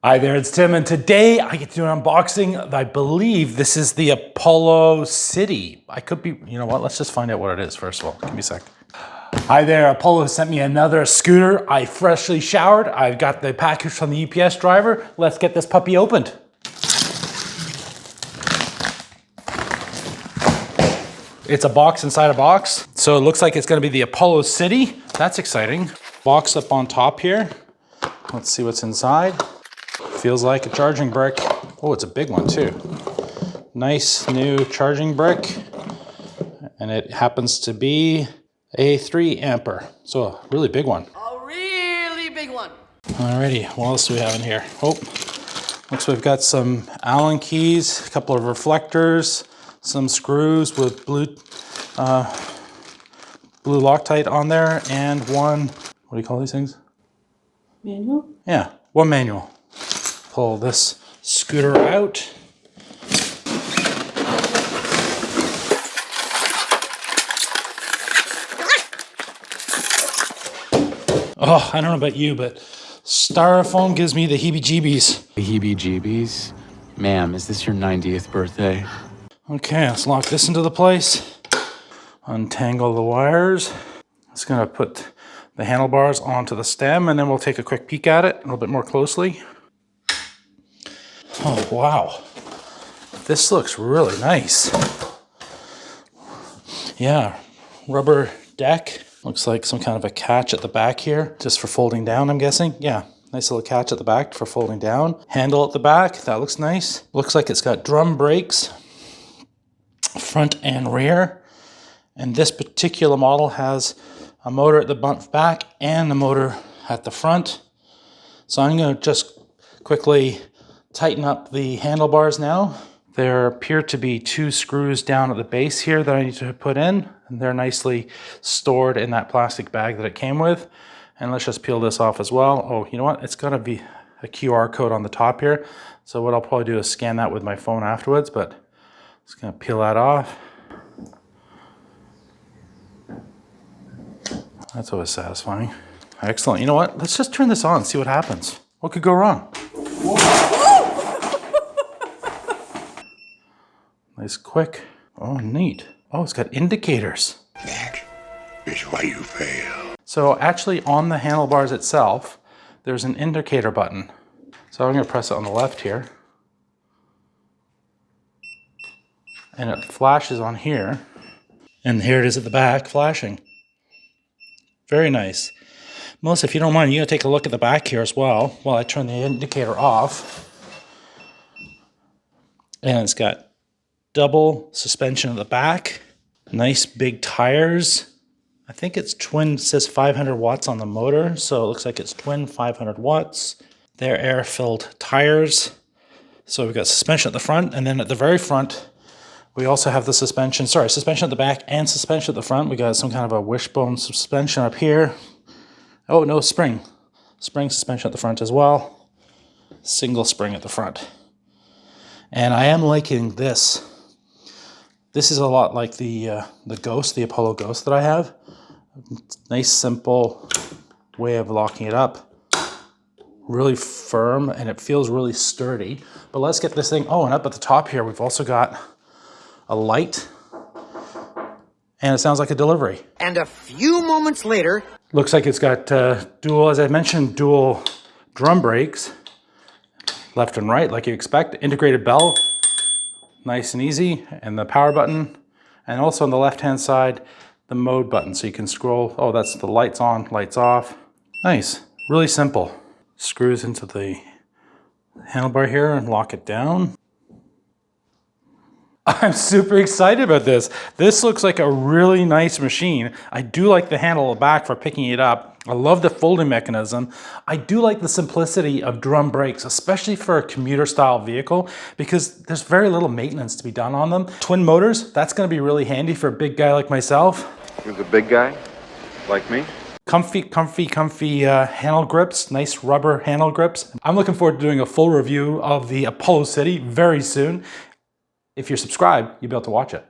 Hi there, it's Tim, and today I get to do an unboxing. I believe this is the Apollo City. I could be, you know what, let's just find out what it is first of all. Give me a sec. Hi there, Apollo sent me another scooter. I freshly showered. I've got the package from the UPS driver. Let's get this puppy opened. It's a box inside a box. So it looks like it's gonna be the Apollo City. That's exciting. Box up on top here. Let's see what's inside. Feels like a charging brick. Oh, it's a big one too. Nice new charging brick. And it happens to be a 3 ampere. So a really big one. A really big one. Alrighty, what else do we have in here? Oh, looks like we've got some Allen keys, a couple of reflectors, some screws with blue Loctite on there, and one, what do you call these things? Manual? Yeah, one manual. Pull this scooter out. Oh, I don't know about you, but styrofoam gives me the Heebie Jeebies. The Heebie Jeebies? Ma'am, is this your 90th birthday? Okay, let's lock this into the place. Untangle the wires. Just gonna put the handlebars onto the stem, and then we'll take a quick peek at it a little bit more closely. Oh, wow. This looks really nice. Yeah, rubber deck. Looks like some kind of a catch at the back here, just for folding down, I'm guessing. Yeah, nice little catch at the back for folding down. Handle at the back, that looks nice. Looks like it's got drum brakes, front and rear. And this particular model has a motor at the back and a motor at the front. So I'm gonna just quickly tighten up the handlebars now. There appear to be 2 screws down at the base here that I need to put in, and they're nicely stored in that plastic bag that it came with. And let's just peel this off as well. Oh, you know what? It's gonna be a QR code on the top here. So what I'll probably do is scan that with my phone afterwards, but just gonna peel that off. That's always satisfying. Excellent. You know what? Let's just turn this on and see what happens. What could go wrong? Nice quick. Oh, neat. Oh, it's got indicators. That is why you fail. So actually on the handlebars itself, there's an indicator button. So I'm gonna press it on the left here. And it flashes on here. And here it is at the back, flashing. Very nice. Melissa, if you don't mind, you're gonna take a look at the back here as well while I turn the indicator off. And it's got double suspension at the back. Nice big tires. I think it's twin, says 500 watts on the motor, so it looks like it's twin 500 watts. They're air-filled tires. So we've got suspension at the front, and then at the very front, we also have the suspension at the back and suspension at the front. We got some kind of a wishbone suspension up here. Oh, no, spring. Spring suspension at the front as well. Single spring at the front. And I am liking this. This is a lot like the Ghost, the Apollo Ghost that I have. Nice, simple way of locking it up. Really firm, and it feels really sturdy. But let's get this thing, oh, and up at the top here, we've also got a light, and it sounds like a delivery. And a few moments later, looks like it's got dual, as I mentioned, dual drum brakes, left and right, like you expect. Integrated bell, nice and easy, and the power button, and also on the left-hand side, the mode button, so you can scroll. Oh, that's the lights on, lights off. Nice, really simple. Screws into the handlebar here and lock it down. I'm super excited about this. This looks like a really nice machine. I do like the handle at the back for picking it up. I love the folding mechanism. I do like the simplicity of drum brakes, especially for a commuter style vehicle, because there's very little maintenance to be done on them. Twin motors, that's gonna be really handy for a big guy like myself. You're the big guy, like me? Comfy handle grips, nice rubber handle grips. I'm looking forward to doing a full review of the Apollo City very soon. If you're subscribed, you'll be able to watch it.